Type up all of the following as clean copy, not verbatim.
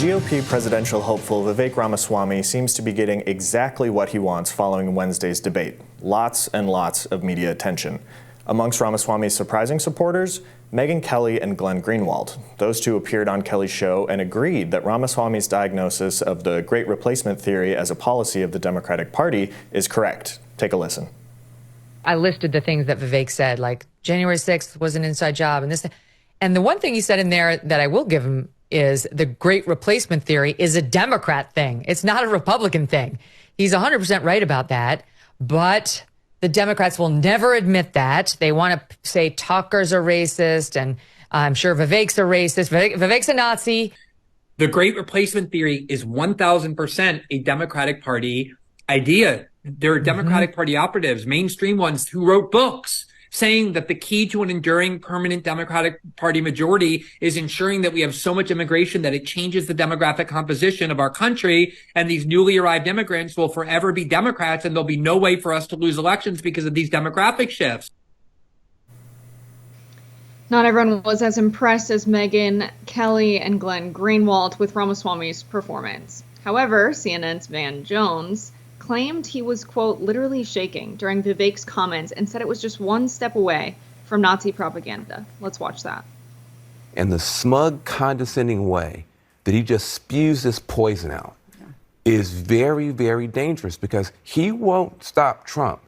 GOP presidential hopeful Vivek Ramaswamy seems to be getting exactly what he wants following Wednesday's debate. Lots and lots of media attention. Amongst Ramaswamy's surprising supporters, Megyn Kelly and Glenn Greenwald. Those two appeared on Kelly's show and agreed that Ramaswamy's diagnosis of the Great Replacement theory as a policy of the Democratic Party is correct. Take a listen. I listed the things that Vivek said, like January 6th was an inside job and this. And the one thing he said in there that I will give him is the Great Replacement theory is a Democrat thing. It's not a Republican thing. He's 100% right about that. But the Democrats will never admit that. They want to say Tucker's a racist, and I'm sure Vivek's a racist. Vivek's a Nazi. The Great Replacement theory is 1,000% a Democratic Party idea. There are Democratic Party operatives, mainstream ones, who wrote books saying that the key to an enduring permanent Democratic Party majority is ensuring that we have so much immigration that it changes the demographic composition of our country, and these newly arrived immigrants will forever be Democrats, and there'll be no way for us to lose elections because of these demographic shifts. Not everyone was as impressed as Megyn Kelly and Glenn Greenwald with Ramaswamy's performance. However, CNN's Van Jones claimed he was, quote, literally shaking during Vivek's comments and said it was just one step away from Nazi propaganda. Let's watch that. And the smug, condescending way that he just spews this poison out is very, very dangerous, because he won't stop Trump,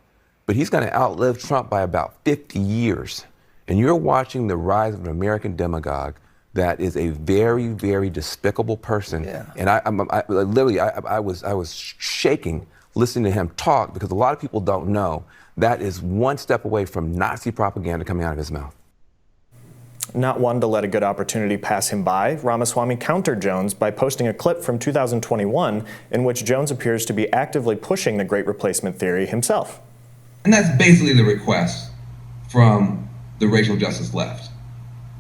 but he's going to outlive Trump by about 50 years. And you're watching the rise of an American demagogue that is a very, very despicable person. Yeah. And I was shaking listening to him talk, because a lot of people don't know that is one step away from Nazi propaganda coming out of his mouth. Not one to let a good opportunity pass him by, Ramaswamy countered Jones by posting a clip from 2021 in which Jones appears to be actively pushing the Great Replacement theory himself. And that's basically the request from the racial justice left,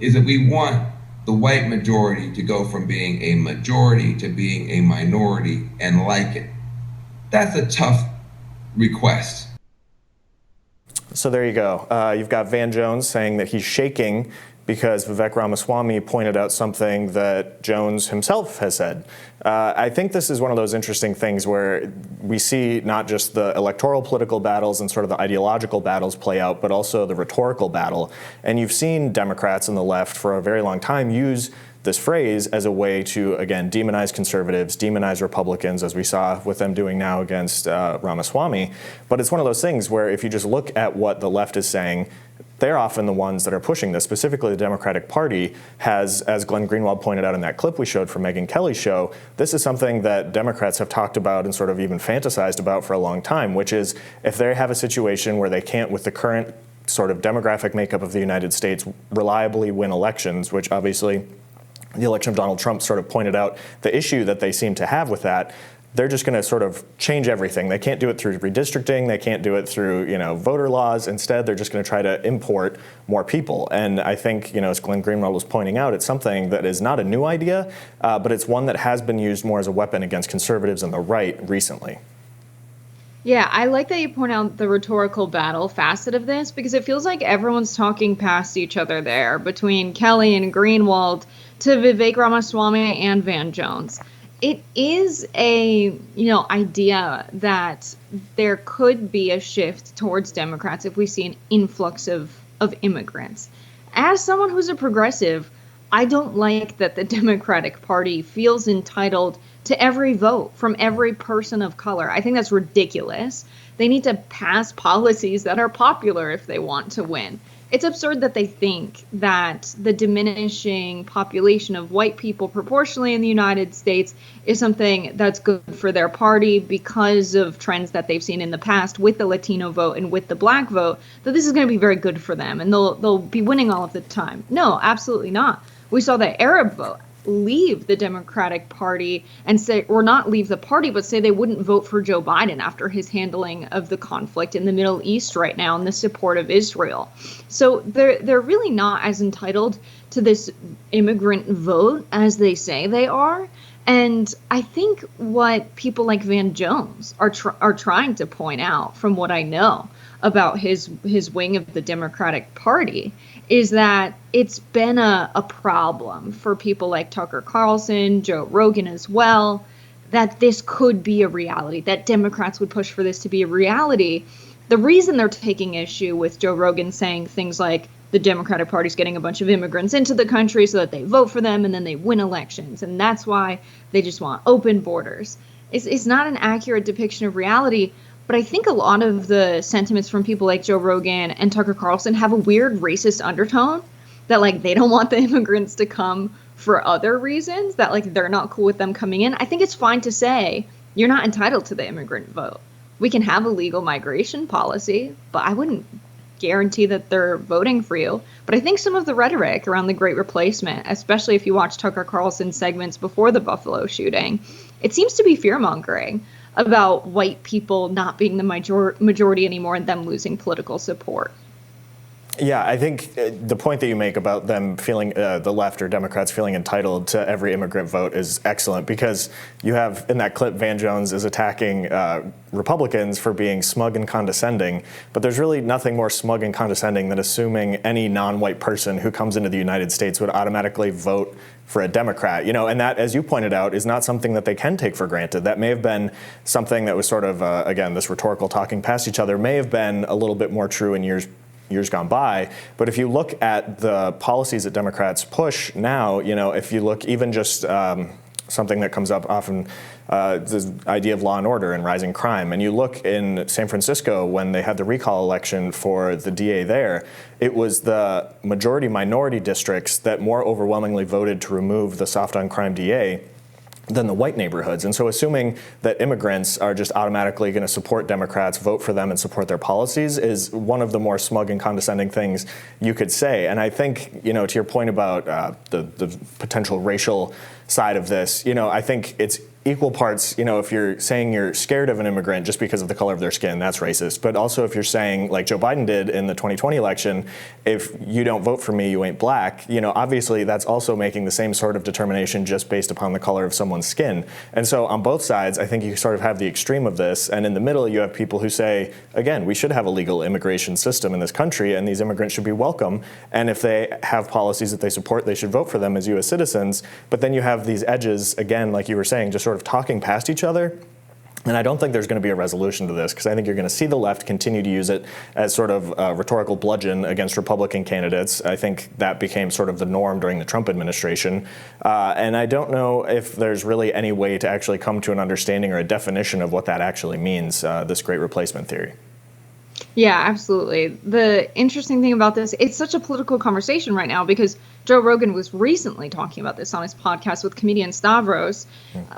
is that we want the white majority to go from being a majority to being a minority and like it. That's a tough request. So there you go. You've got Van Jones saying that he's shaking because Vivek Ramaswamy pointed out something that Jones himself has said. I think this is one of those interesting things where we see not just the electoral political battles and sort of the ideological battles play out, but also the rhetorical battle. And you've seen Democrats and the left for a very long time use this phrase as a way to, again, demonize conservatives, demonize Republicans, as we saw with them doing now against Ramaswamy. But it's one of those things where if you just look at what the left is saying, they're often the ones that are pushing this. Specifically, the Democratic Party has, as Glenn Greenwald pointed out in that clip we showed from Megyn Kelly's show, this is something that Democrats have talked about and sort of even fantasized about for a long time, which is if they have a situation where they can't, with the current sort of demographic makeup of the United States, reliably win elections, which obviously the election of Donald Trump sort of pointed out the issue that they seem to have with that. They're just going to sort of change everything. They can't do it through redistricting. They can't do it through, voter laws. Instead, they're just going to try to import more people. And I think, as Glenn Greenwald was pointing out, it's something that is not a new idea, but it's one that has been used more as a weapon against conservatives and the right recently. Yeah, I like that you point out the rhetorical battle facet of this, because it feels like everyone's talking past each other there, between Kelly and Greenwald to Vivek Ramaswamy and Van Jones. It is a, idea that there could be a shift towards Democrats if we see an influx of immigrants. As someone who's a progressive, I don't like that the Democratic Party feels entitled to every vote from every person of color. I think that's ridiculous. They need to pass policies that are popular if they want to win. It's absurd that they think that the diminishing population of white people proportionally in the United States is something that's good for their party because of trends that they've seen in the past with the Latino vote and with the black vote, that this is going to be very good for them and they'll be winning all of the time. No, absolutely not. We saw the Arab vote leave the Democratic Party and say, or not leave the party, but say they wouldn't vote for Joe Biden after his handling of the conflict in the Middle East right now and the support of Israel. So they're really not as entitled to this immigrant vote as they say they are. And I think what people like Van Jones are trying to point out, from what I know about his wing of the Democratic Party, is that it's been a problem for people like Tucker Carlson, Joe Rogan as well, that this could be a reality, that Democrats would push for this to be a reality. The reason they're taking issue with Joe Rogan saying things like the Democratic Party's getting a bunch of immigrants into the country so that they vote for them and then they win elections, and that's why they just want open borders. It's not an accurate depiction of reality. But I think a lot of the sentiments from people like Joe Rogan and Tucker Carlson have a weird racist undertone, that like they don't want the immigrants to come for other reasons, that like they're not cool with them coming in. I think it's fine to say you're not entitled to the immigrant vote. We can have a legal migration policy, but I wouldn't guarantee that they're voting for you. But I think some of the rhetoric around the Great Replacement, especially if you watch Tucker Carlson's segments before the Buffalo shooting, it seems to be fear-mongering about white people not being the majority anymore and them losing political support. Yeah, I think the point that you make about them feeling, the left or Democrats feeling entitled to every immigrant vote is excellent, because you have, in that clip, Van Jones is attacking Republicans for being smug and condescending, but there's really nothing more smug and condescending than assuming any non-white person who comes into the United States would automatically vote for a Democrat, and that, as you pointed out, is not something that they can take for granted. That may have been something that was sort of, again, this rhetorical talking past each other may have been a little bit more true in years gone by. But if you look at the policies that Democrats push now, if you look even just something that comes up often, the idea of law and order and rising crime. And you look in San Francisco when they had the recall election for the DA there, it was the majority minority districts that more overwhelmingly voted to remove the soft on crime DA than the white neighborhoods. And so assuming that immigrants are just automatically going to support Democrats, vote for them, and support their policies is one of the more smug and condescending things you could say. And I think, to your point about the potential racial side of this, I think it's equal parts, if you're saying you're scared of an immigrant just because of the color of their skin, that's racist. But also if you're saying, like Joe Biden did in the 2020 election, if you don't vote for me, you ain't black, obviously that's also making the same sort of determination just based upon the color of someone's skin. And so on both sides, I think you sort of have the extreme of this. And in the middle, you have people who say, again, we should have a legal immigration system in this country, and these immigrants should be welcome. And if they have policies that they support, they should vote for them as U.S. citizens. But then you have these edges, again, like you were saying, just sort of talking past each other. And I don't think there's going to be a resolution to this, because I think you're going to see the left continue to use it as sort of a rhetorical bludgeon against Republican candidates. I think that became sort of the norm during the Trump administration. And I don't know if there's really any way to actually come to an understanding or a definition of what that actually means, this great replacement theory. Yeah, absolutely. The interesting thing about this, it's such a political conversation right now, because Joe Rogan was recently talking about this on his podcast with comedian Stavros,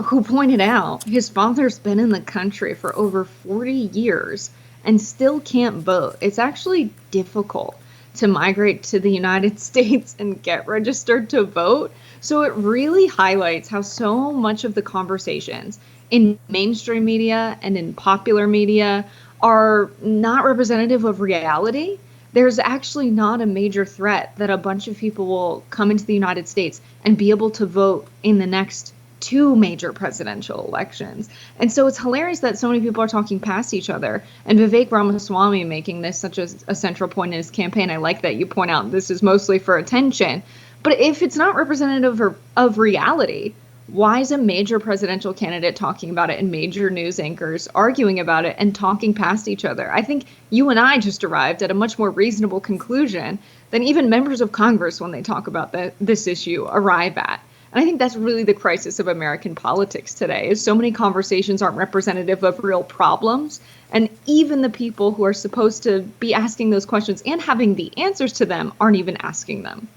who pointed out his father's been in the country for over 40 years and still can't vote. It's actually difficult to migrate to the United States and get registered to vote. So it really highlights how so much of the conversations in mainstream media and in popular media are not representative of reality. There's actually not a major threat that a bunch of people will come into the United States and be able to vote in the next 2 major presidential elections. And so it's hilarious that so many people are talking past each other. And Vivek Ramaswamy making this such a central point in his campaign. I like that you point out this is mostly for attention. But if it's not representative of reality, why is a major presidential candidate talking about it and major news anchors arguing about it and talking past each other? I think you and I just arrived at a much more reasonable conclusion than even members of Congress, when they talk about this issue, arrive at. And I think that's really the crisis of American politics today, is so many conversations aren't representative of real problems. And even the people who are supposed to be asking those questions and having the answers to them aren't even asking them.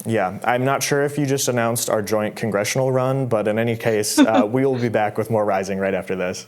Yeah, I'm not sure if you just announced our joint congressional run, but in any case, we will be back with more Rising right after this.